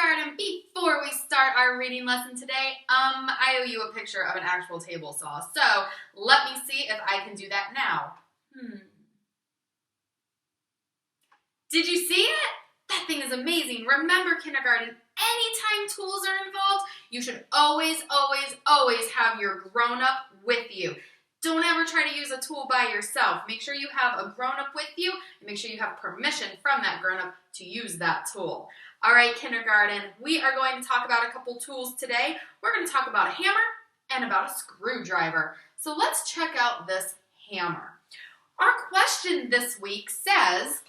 Kindergarten, before we start our reading lesson today, I owe you a picture of an actual table saw. So let me see if I can do that now. Did you see it? That thing is amazing. Remember, Kindergarten, anytime tools are involved, you should always have your grown-up with you. Don't ever try to use a tool by yourself. Make sure you have a grown-up with you, and make sure you have permission from that grown-up to use that tool. All right, Kindergarten, we are going to talk about a couple tools today. We're going to talk about a hammer and about a screwdriver. So let's check out this hammer. Our question this week says,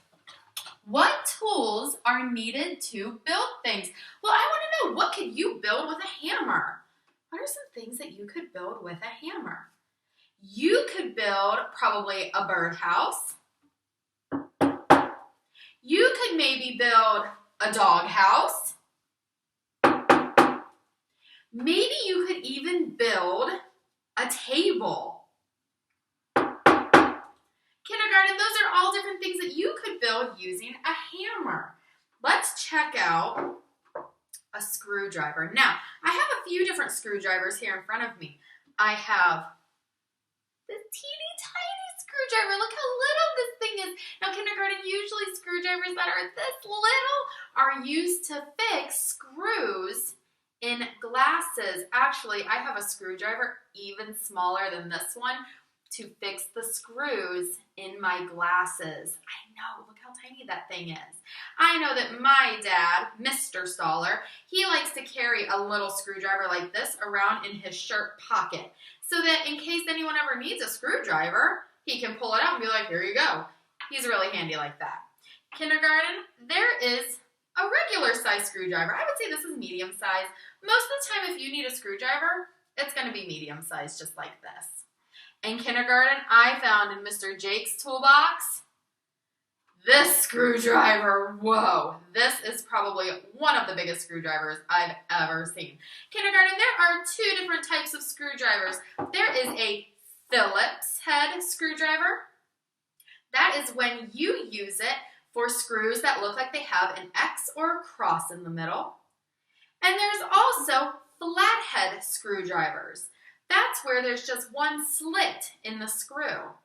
what tools are needed to build things? Well, I want to know, what could you build with a hammer? What are some things that you could build with a hammer? You could build probably a birdhouse. You could maybe build a doghouse. Maybe you could even build a table. Kindergarten, those are all different things that you could build using a hammer. Let's check out a screwdriver. Now, I have a few different screwdrivers here in front of me. I have this teeny tiny screwdriver. Look how little this thing is. Now, Kindergarten, usually screwdrivers that are this little are used to fix screws in glasses. Actually, I have a screwdriver even smaller than this one to fix the screws in my glasses. I know, look how tiny that thing is. I know that my dad, Mr. Stahler, he likes to carry a little screwdriver like this around in his shirt pocket so that in case anyone ever needs a screwdriver, he can pull it out and be like, here you go. He's really handy like that. Kindergarten, there is a regular size screwdriver. I would say this is medium size. Most of the time, if you need a screwdriver, it's going to be medium size, just like this. In Kindergarten, I found in Mr. Jake's toolbox this screwdriver. Whoa, this is probably one of the biggest screwdrivers I've ever seen. Kindergarten, there are two different types of screwdrivers. There is a Phillips head screwdriver. That is when you use it for screws that look like they have an X or a cross in the middle. And there's also flathead screwdrivers. That's where there's just one slit in the screw.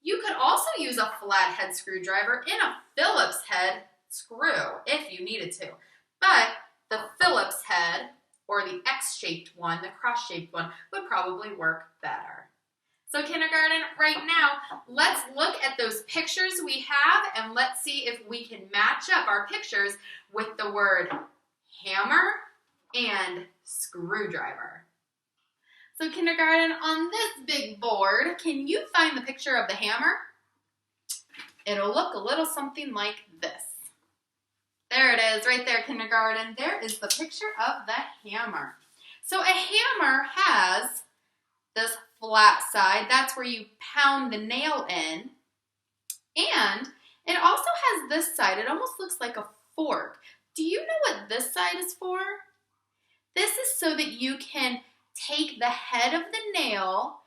You could also use a flathead screwdriver in a Phillips head screw if you needed to. But the Phillips head, or the X-shaped one, the cross-shaped one, would probably work better. So Kindergarten, right now, let's look at those pictures we have and let's see if we can match up our pictures with the word hammer and screwdriver. So Kindergarten, on this big board, can you find the picture of the hammer? It'll look a little something like this. There it is, right there, Kindergarten. There is the picture of the hammer. So a hammer has this flat side. That's where you pound the nail in. And it also has this side. It almost looks like a fork. Do you know what this side is for? This is so that you can take the head of the nail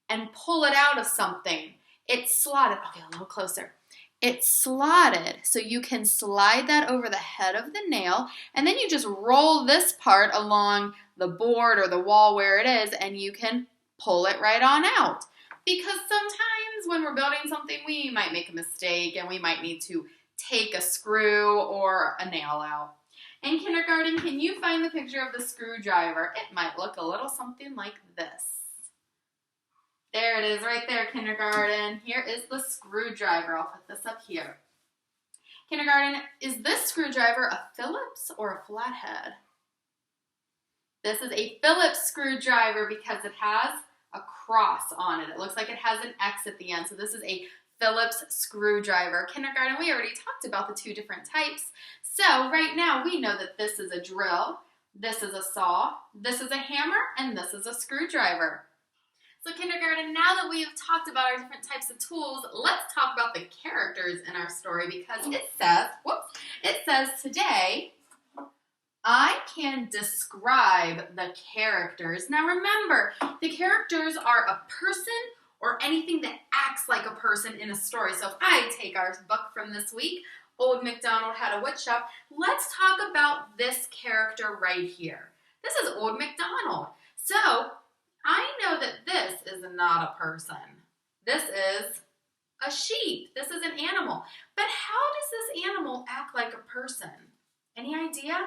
and pull it out of something. It's slotted. Okay, a little closer. It's slotted, so you can slide that over the head of the nail, and then you just roll this part along the board or the wall where it is, and you can pull it right on out. Because sometimes when we're building something, we might make a mistake, and we might need to take a screw or a nail out. In Kindergarten, can you find the picture of the screwdriver? It might look a little something like this. There it is right there, Kindergarten. Here is the screwdriver. I'll put this up here. Kindergarten, is this screwdriver a Phillips or a flathead? This is a Phillips screwdriver because it has a cross on it. It looks like it has an X at the end, so this is a Phillips screwdriver. Kindergarten, we already talked about the two different types. So right now we know that this is a drill, this is a saw, this is a hammer, and this is a screwdriver. So Kindergarten, now that we have talked about our different types of tools, let's talk about the characters in our story because it says today, I can describe the characters. Now remember, the characters are a person or anything that acts like a person in a story. So if I take our book from this week, Old MacDonald Had a Woodshop, let's talk about about this character right here? This is Old MacDonald. So I know that this is not a person. This is a sheep. This is an animal. But how does this animal act like a person? Any idea?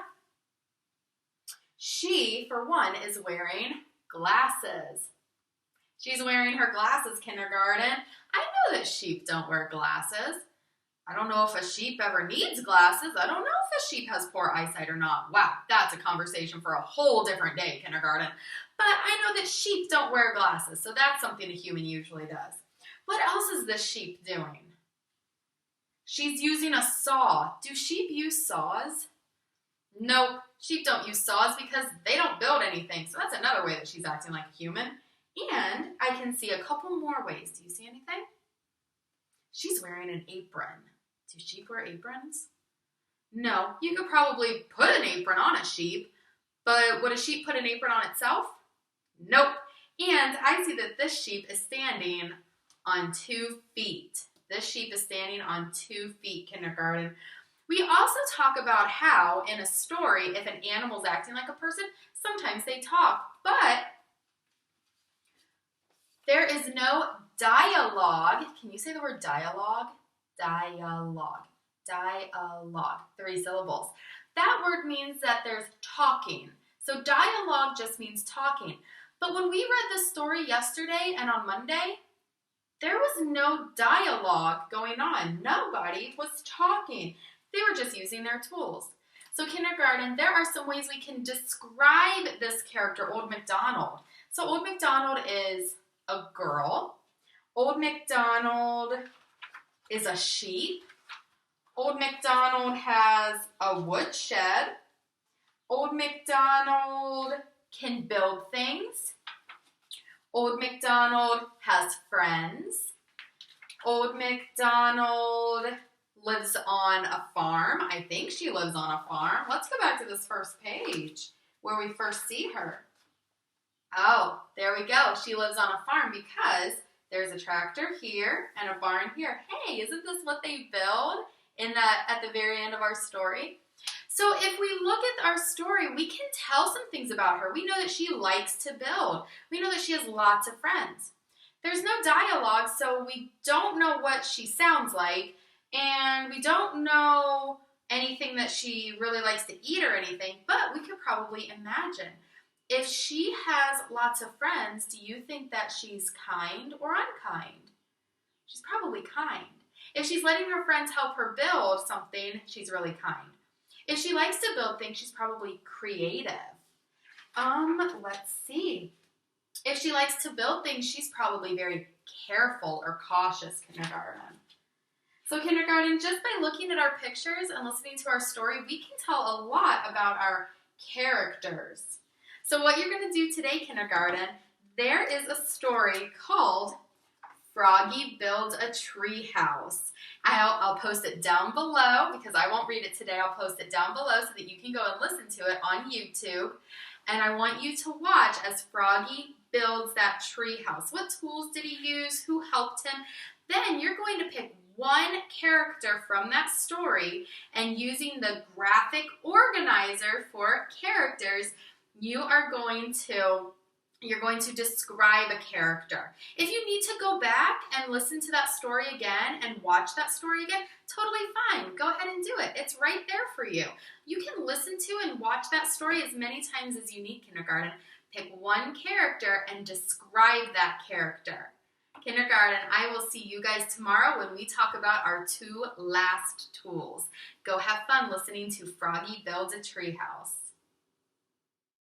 She, for one, is wearing glasses. She's wearing her glasses, kindergarten. I know that sheep don't wear glasses. I don't know if a sheep ever needs glasses. I don't know if a sheep has poor eyesight or not. Wow, that's a conversation for a whole different day, kindergarten. But I know that sheep don't wear glasses, so that's something a human usually does. What else is this sheep doing? She's using a saw. Do sheep use saws? Nope, sheep don't use saws because they don't build anything. So that's another way that she's acting like a human. And I can see a couple more ways. Do you see anything? She's wearing an apron. Do sheep wear aprons? No, you could probably put an apron on a sheep, but would a sheep put an apron on itself? Nope. And I see that this sheep is standing on 2 feet. This sheep is standing on 2 feet, kindergarten. We also talk about how in a story, if an animal's acting like a person, sometimes they talk, but there is no dialogue. Can you say the word dialogue? Dialogue. Dialogue. 3 syllables. That word means that there's talking. So dialogue just means talking. But when we read the story yesterday and on Monday, there was no dialogue going on. Nobody was talking. They were just using their tools. So kindergarten, there are some ways we can describe this character, Old MacDonald. So Old MacDonald is a girl. Old MacDonald is a sheep. Old MacDonald has a woodshed. Old MacDonald can build things. Old MacDonald has friends. Old MacDonald lives on a farm. I think she lives on a farm. Let's go back to this first page where we first see her. Oh, there we go. She lives on a farm because there's a tractor here and a barn here. Hey, isn't this what they build at the very end of our story? So if we look at our story, we can tell some things about her. We know that she likes to build. We know that she has lots of friends. There's no dialogue, so we don't know what she sounds like, and we don't know anything that she really likes to eat or anything, but we could probably imagine. If she has lots of friends, do you think that she's kind or unkind? She's probably kind. If she's letting her friends help her build something, she's really kind. If she likes to build things, she's probably creative. Let's see. If she likes to build things, she's probably very careful or cautious, kindergarten. So kindergarten, just by looking at our pictures and listening to our story, we can tell a lot about our characters. So what you're going to do today, kindergarten, there is a story called Froggy Builds a Treehouse. I'll post it down below because I won't read it today. I'll post it down below so that you can go and listen to it on YouTube. And I want you to watch as Froggy builds that treehouse. What tools did he use? Who helped him? Then you're going to pick one character from that story, and using the graphic organizer for characters, you're going to describe a character. If you need to go back and listen to that story again and watch that story again, totally fine. Go ahead and do it. It's right there for you. You can listen to and watch that story as many times as you need, kindergarten. Pick one character and describe that character. Kindergarten, I will see you guys tomorrow when we talk about our 2 last tools. Go have fun listening to Froggy Builds a Treehouse.